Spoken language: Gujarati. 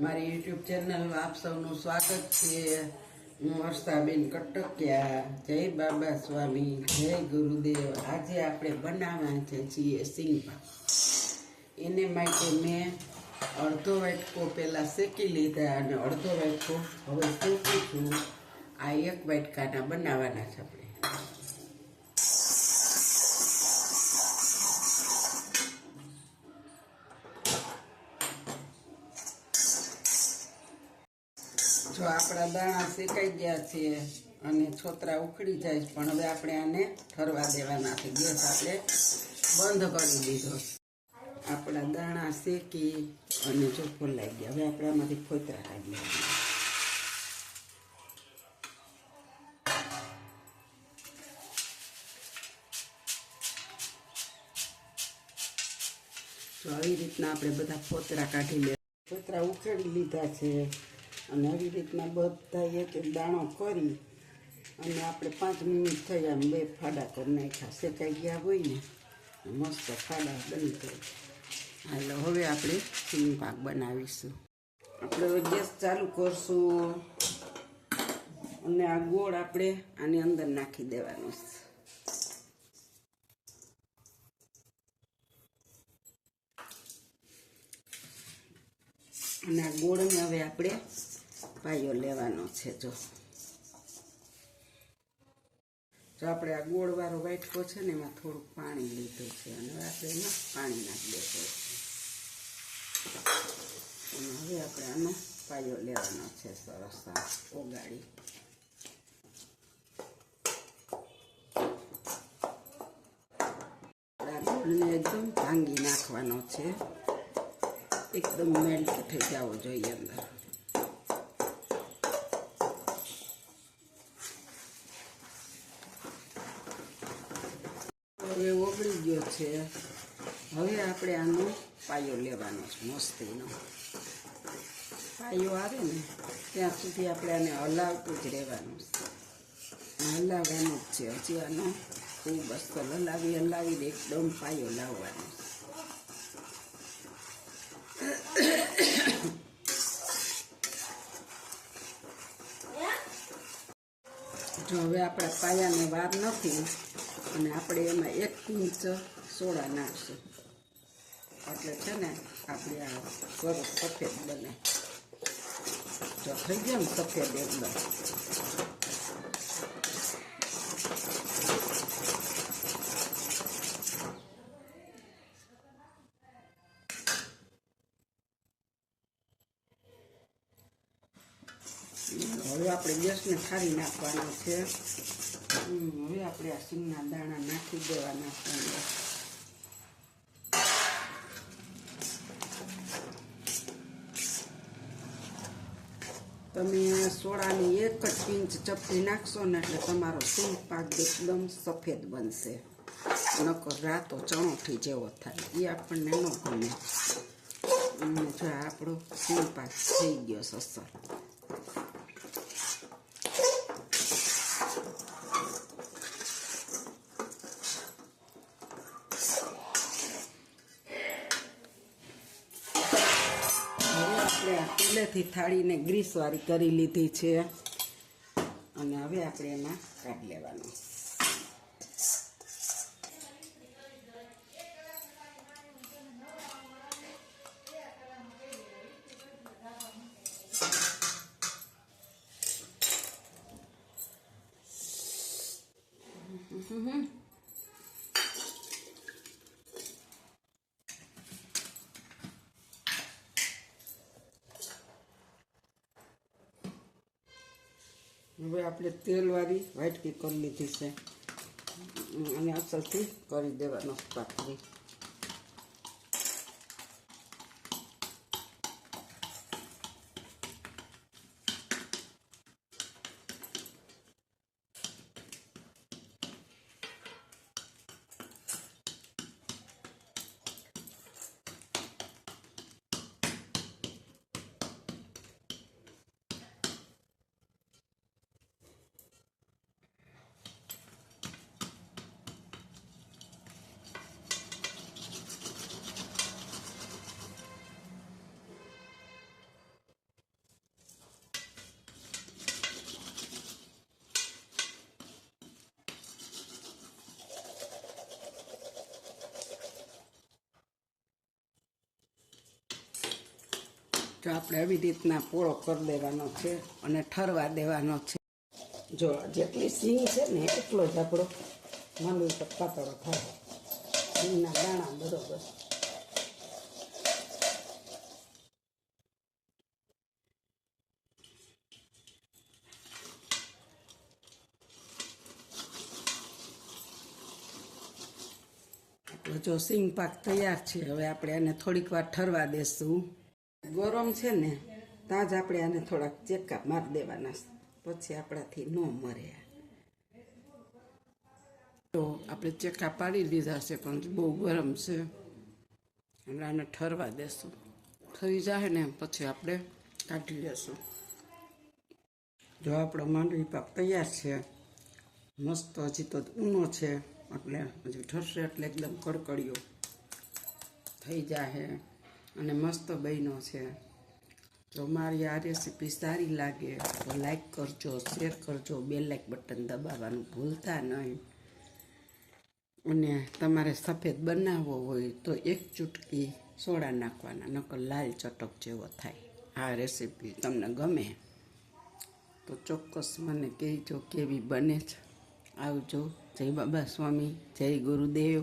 મારી યુટ્યુબ ચેનલ આપ સૌનું સ્વાગત છે. હું વર્ષાબેન કટકિયા. જય બાબા સ્વામી, જય ગુરુદેવ. આજે આપણે બનાવવાના છીએ સિંગપા. એને માટે મેં અડધો વાટકો પહેલાં શેકી લીધા અને અડધો વાટકો હવે શેકી છું. આ એક વાટકાના બનાવવાના છે આપણે. જો આપણા દાણા શેકાઈ ગયા છે અને છોતરા ઉખડી જાય, પણ હવે આપણે આને ઠરવા દેવાના છે. ગેસ આપણે બંધ કરી દીધો. આપણા દાણા શેકી અને જો ફોલાઈ ગયા. હવે આપણે આમાંથી ફોતરા કાઢી લેવાના. તો આવી રીતના આપણે બધા ફોતરા કાઢી લે. ફોતરા ઉખેડી લીધા છે અને આવી રીતના બધા એક એક દાણો કરી અને આપણે 5 મિનિટ થયા 2 ફાડા કરી નાખ્યા. શેકાઈ ગયા હોય ને મસ્ત ફાડા બની જાય. હાલો, હવે આપણે સિંગ પાક બનાવીશું. આપણે હવે ગેસ ચાલુ કરશું અને આ ગોળ આપણે આની અંદર નાખી દેવાનો છે. અને આ ગોળને હવે આપણે પાયો લેવાનો છે. જો આપણે આ ગોળવાળો વાટકો છે ને એમાં થોડુંક પાણી લીધું છે અને આપણે એમાં પાણી નાખી દેવું. અને હવે આપણે આનો પાયો લેવાનો છે. સરસ ઓગાળી આ ગોળને એકદમ ભાંગી નાખવાનો છે. એકદમ મેલ્ટ થઈ જવો જોઈએ અંદર. હવે ઓગળી ગયો છે. હવે આપણે આનો પાયો લેવાનો છે. મસ્તીનો પાયો આવે ને ત્યાં સુધી આપણે આને હલાવતું જ રહેવાનું છે. હલાવવાનું જ છે. હજી આનો ખૂબ અસ્તર હલાવીને એકદમ પાયો લાવવાનો છે. જો હવે આપણા પાયાને વાર નથી અને આપણે એમાં 1 પિંચ સોડા નાખશું. એટલે છે ને આપણે આ સરસ સફેદ બને. જો થઈ ગયા ને સફેદ એકદમ. હવે આપણે ગેસને ઠારી નાખવાનો છે. હવે આપણે આ સિંગના દાણા નાખી દેવાના છે. તમે સોડાની 1 જ પિંચ ચપટી નાખશો ને એટલે તમારો સિંગ પાક એકદમ સફેદ બનશે. નકર રાતો ચણોઠી જેવો થાય, એ આપણને ન ગમે. જો આપણો સિંગ પાક થઈ ગયો સસર. પહેલેથી થાળીને ગ્રીસવાળી કરી લીધી છે અને હવે આપણે એમાં કાઢી લેવાનું. હવે આપણે તેલવાળી વાટકી કરી લીધી છે અને અસરથી કરી દેવાનો પાથરી. જો આપણે આવી રીતના પોળો કરી દેવાનો છે અને ઠરવા દેવાનો છે. જો જેટલી સિંગ છે ને એટલો જ આપણો માંડવી પર પાતળો થાય. સિંગના દાણા બરોબર. જો સિંગ પાક તૈયાર છે. હવે આપણે આને થોડીક વાર ઠરવા દેશું. ગરમ છે ને ત્યાં જ આપણે આને થોડાક ચેકા મારી દેવાના, પછી આપણાથી ન મરે. તો આપણે ચેકા પાડી લીધા છે પણ બહુ ગરમ છે. હમણાં આને ઠરવા દેશું. થઈ જાય ને પછી આપણે કાઢી લેશું. જો આપણો માંડવી પાક તૈયાર છે. મસ્ત હજી તો ઊનો છે એટલે હજી ઠરશે એટલે એકદમ કડકડીયો થઈ જાય અને મસ્ત બન્યો છે. જો મારી આ રેસીપી સારી લાગે તો લાઈક કરજો, શેર કરજો, બેલ લાઈક બટન દબાવવાનું ભૂલતા નહીં. અને તમારે સફેદ બનાવવો હોય તો એક ચૂટકી સોડા નાખવાના, નકર લાલ ચટક જેવો થાય. આ રેસીપી તમને ગમે તો ચોક્કસ મને કહેજો કેવી બને છે. આવજો. જય બાબા સ્વામી, જય ગુરુદેવ.